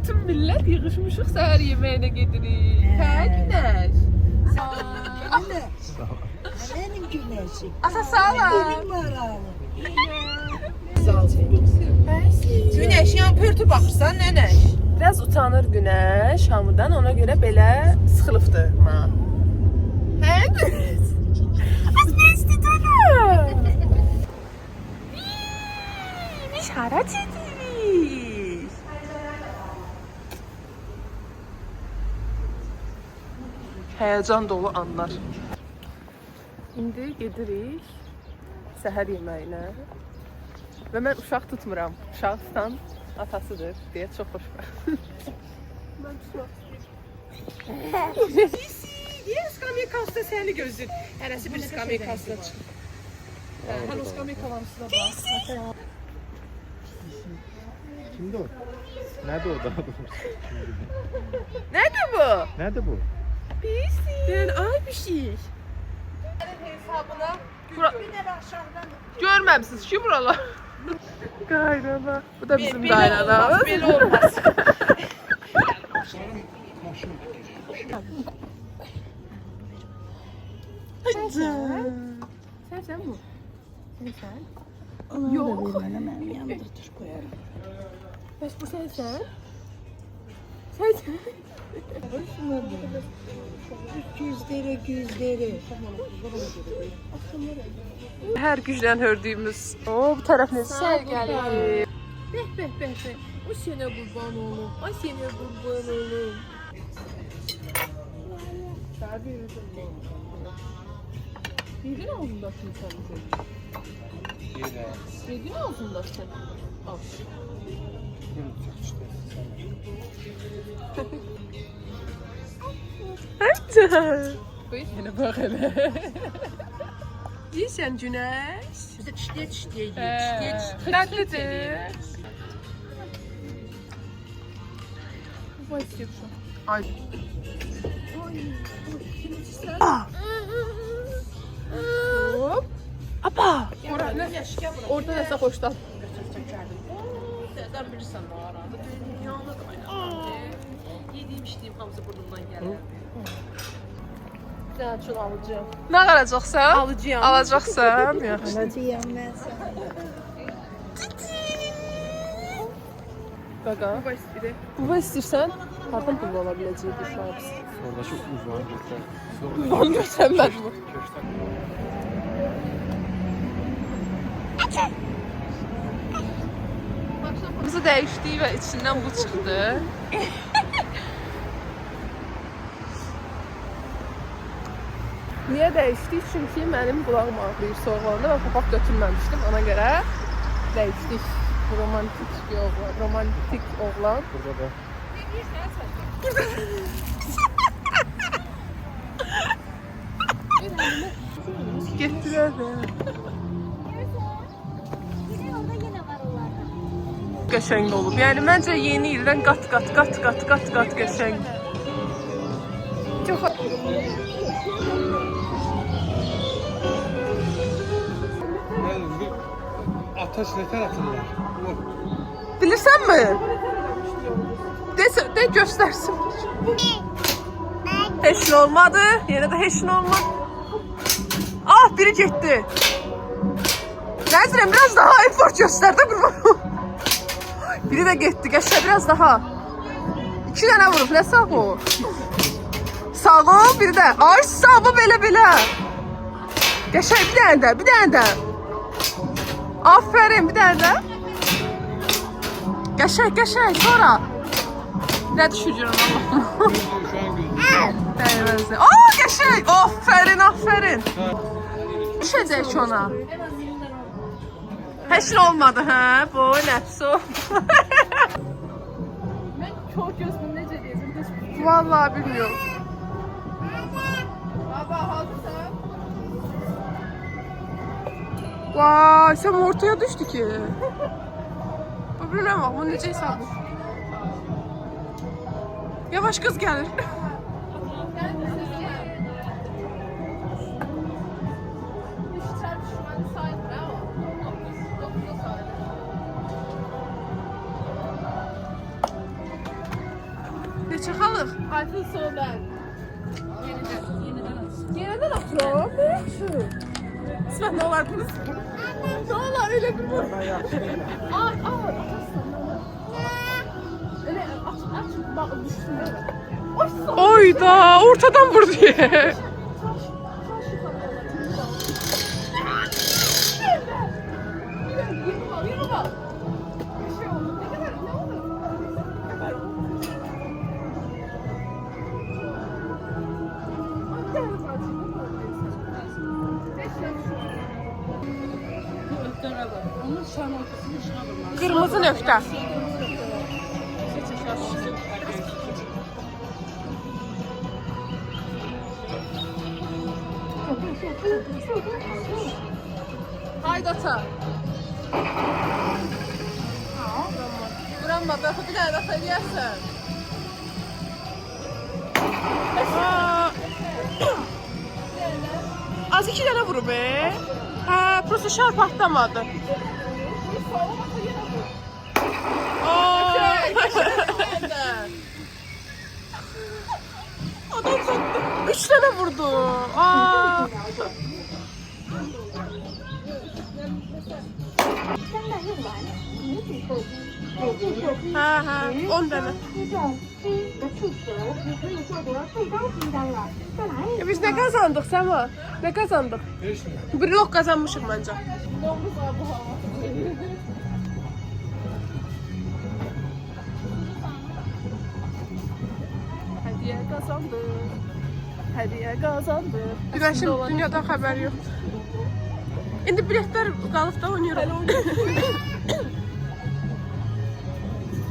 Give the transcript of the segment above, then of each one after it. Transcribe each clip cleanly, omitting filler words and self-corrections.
bütün millet yığışmışıq səhər yeməyinə gedirik. Hə, Günəş. Benim güneşim. Ata sağ ol. Benim marağım. Günəş yan pörtü baxırsan, nənəş? Biraz utanır Günəş hamıdan, ona görə belə sıxılıbdır ma. Hə, Günəş? Az bəsdir dönür. İşarət edirik. Həyəcan dolu anlar. İndi gedirik səhər yeməyinə. Və mən uşaq tutmuram. Uşaq tutan atasıdır deyə çox xoşbəxt. Mən uşaq tuturam. Niyə skameykasda səni gözlür? Hərəsi bir skameykasda çıxır. Hələ o skameykalamışsın da bax. Kimdi o? Nerede o daha doğrusu? Nədir bu? Nerede bu? Deyən ay bir şey. Hesabına Bura- bir nəvə aşağıdan. Görməmisiniz ki buralar? Qaynana. Bu da bizim qaynanamız. Belə olmaz. Sen bu. Sen. Yok. Ben yanında tuz koyarım. Beş bu sen. Sen. Güzleri. Her gücdən hördüyümüz. O bu tərəf nə sər gəlir. Bəh. O sənə qurban olum. Ay sənə qurban olum. Yedin ağzındasın sen bize. Yedin ağzındasın. Al. Hadi. Buyur. Yine bak hele. Yiysən Günəş. Bizə çişdiyə Xidmətlidir. Bu istəyirsən. Ay. Hop. Apa. Orada nəsə xoşdan. Sədən bilirsən o arada. Dünyanı qaynaqlandı. Yediyim, içdiyim hamısı burnumdan gəlir. Sən üçün alacağım. Nə alacaqsan? Alacağım. Alacaqsan. Yaxşı. Alacağım ben sana. Qaqa. Buba istəyirsən, hardan pul ala biləcəyik bu şahıs? Orada çok uzman göster. Van götürməz bu. Bizi dəyişdik və içindən bu çıxdı. Niyə dəyişdik? Çünki mənim qulağım ağrıyır soğuqlarında və papaq götürməmişdim. Ona görə dəyişdik. Bu romantik oğlan. Burada da. Getdilər də. Qəşəng olub. Yəni məncə yeni ildən qat qəşəng. Çox Ateş ne tarafınlar? bilirsənmi? De göstərsin. Heç nə olmadı. Yenə də heç nə olmadı. Ah, biri getdi. Nəzirəm biraz daha effort göstər də qurban. Biri də getdi. Qəşəng biraz daha. 2 dənə vurub. Nə sağ o? Sağ ol, biri də. Ay sağ ol belə. Qəşəng bir dənə də. Aferin, bir dənə də. Qəşəng, sonra. Nə düşürürəm Allah'ım. Değmezdi. Aa qəşəng. Aferin. Düşəcək ki ona. Heç nə olmadı, hə? Bu nəfsi o. Mən çox gözümün necə deyəcəm? Vallahi bilmiyorum. Baba, hazırsan? Vay, sen ortaya düştü ki. Bu bilmem bak, bu necə hesabı. Yavaş kız gelir. Çakalıq. Aytın sonra. Yeniden atıram. İsmet ne olar bunu? Ne olar öyle bir bu? Ay atasın. Öyle aç bak düşsün. Oyda ortadan vur diye. Kırmızı nöqtə. Haydi ata. Vuranma, belki bir dənə dəfə eləyərsən. Az 2 dənə vurub, Hə, prosta şarp atlamadı. Adam sattı. 3 tane vurdu. Ha, 10 tane. Biz ne kazandık Sema? Ne kazandık? Bir lok kazanmışık bence. Hediye kazandı. Hediye kazandı. Güneşin dünyadan haberi yok. İndi biletler kalıp da oynuyorum.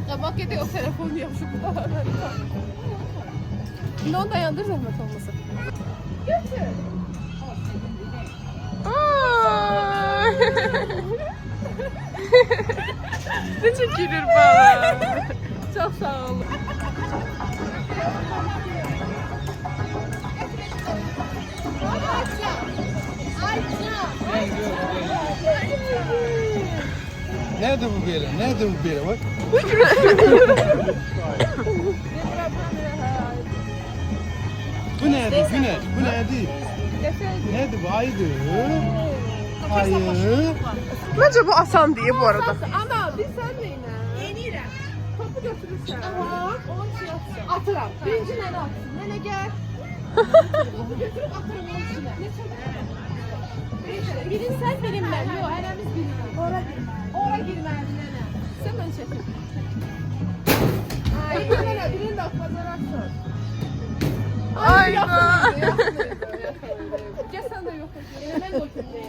Ya bak gidiyor telefonu yapışıp bu da. Şimdi onu dayandır zahmet olmasın. Götür. Ne çekilir bana. Çok sağ olun. Nerede bu böyle? Nerede bu böyle? Bak. Bu nerede? Güneş. Bu nerede? Nerede bu? Aydı. Ayı. Bence bu asan diye bu arada. Ana bir sen de yine. Yenirəm. Topu götürürsən. Aha. Onun için atacağım. Atıram. Birinci nene atsın. Nene gel. Topu götürüp atarım onun içine. Ne çabuk. Birin sen birin ben. Yok heremiz birin. Ora girmez. Ora girmez nene. Sen beni çekin. Ay nene birini de kazanarsın. Ay Gel sen de yok. Hemen dokundayım.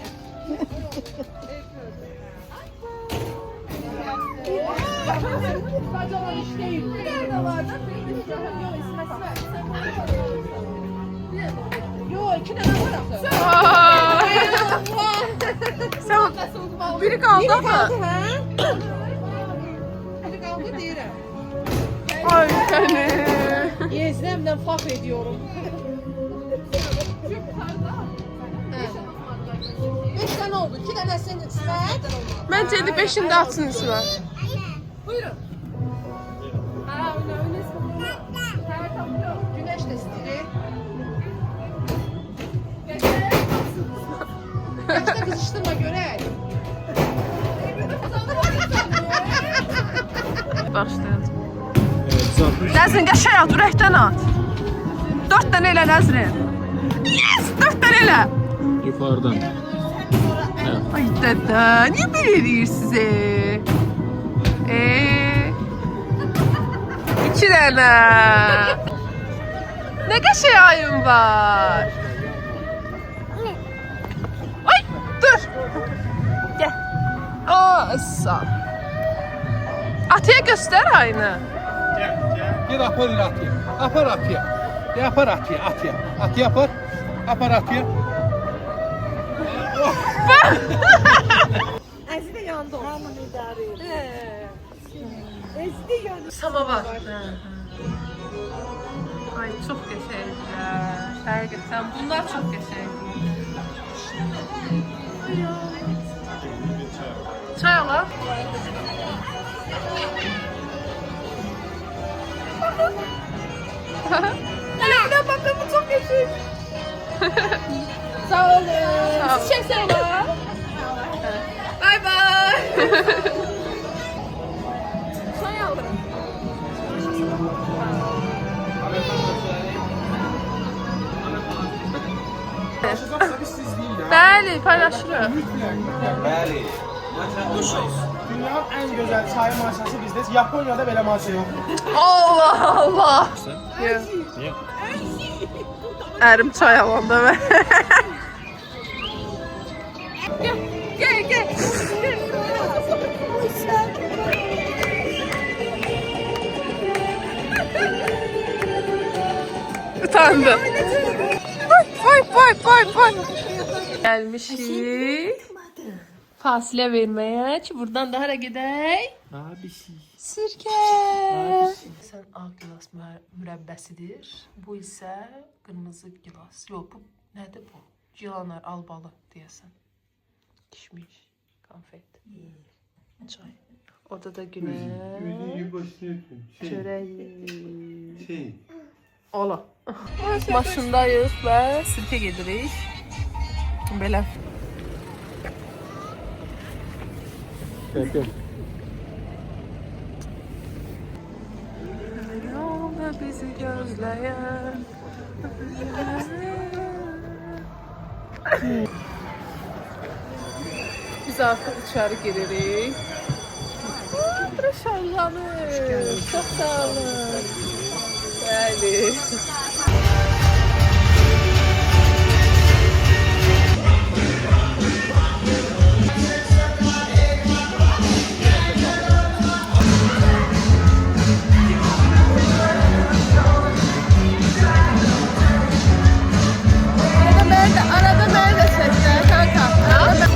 Bacalar iş değil. Nerede var da? Yok İsmet. Yok 2 tane var Sen biri kaldı ama. Biri kaldı deyirəm. Ay seni. Yezlemden fak ediyorum. 5 tane oldu. 2 tane senin İsmet. Bence de 5'inde atsın İsmet. Buyurun. Ha öyle tamam. Güneş testleri. Geçte kızıştırma göre. Başlayalım. Evet, zapmış. Nəzrin qəşəng at, ürəkdən at. 4 dənə elə Nəzrin. Yes, 4 dənə elə. Yukarıdan. Ay dədə, niyə belə eləyirsiniz? 2 dənə. Nə qəşəng ayın var. Ay, dur. Gəl. Asa. Atıya göstər ayını. Gel apar ile atıya. Apar atıya. Yapar atıya. Atıya. Atıya apar. Apar atıya. Əzi də yandı. Hamını idarə edir. Əzi də yandı. Samavar. Ay çok qəşənglər. Həqiqətən bunlar çox qəşəngdir. Çay ala. Hele bakın bu çok yaşayın. Sağ olun. Sağ olun. Siz çeksene. Bay bay. Son yavrum. Paylaşacaqsa biz siz deyin ya. Bəli, paylaşırıq. Bəli. Dünyanın en güzel çay maşası bizde. Japonya'da belə maşa yok. Allah Allah. Niye? Ərim çay alanda mən. Gel gel. Utandım. Vay. Gelmişik. Fasile vermeye ki buradan daha da gidək. Sirke. Sən ağ gilas mürəbbəsidir. Bu isə qırmızı gilas. Yox, bu nədir bu? Cilanar albalı deyəsən. Kişmiş, konfet, çay. Orada da günəş, çörək. Ola. Maşındayıq və sirkə gedirik. Belə. Yolda bizi gözleyen. Biz artık içeri giririk. Şallanır. Çok sağ olun. Bəli. Arada beni de sesle kanka. Arada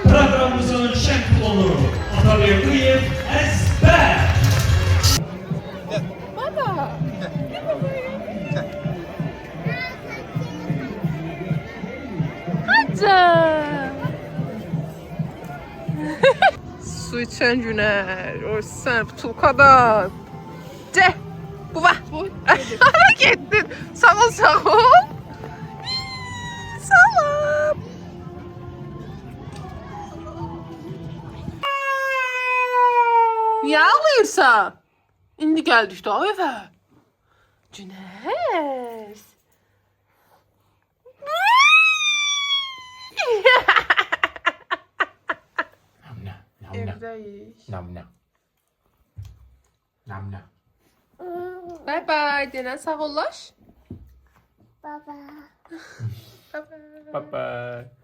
Programımızın şampionu Atabekliyev Ezber. Su içen Güner. O sen Tulka'dan. De. Bu var. Ara gittin. Sağ ol. Salam. Niye ağlıyorsan? İndi geldik daha eve. Güner. Evdeyiz. Namna. Bye bye. Dene sağ ollaş. Bye bye.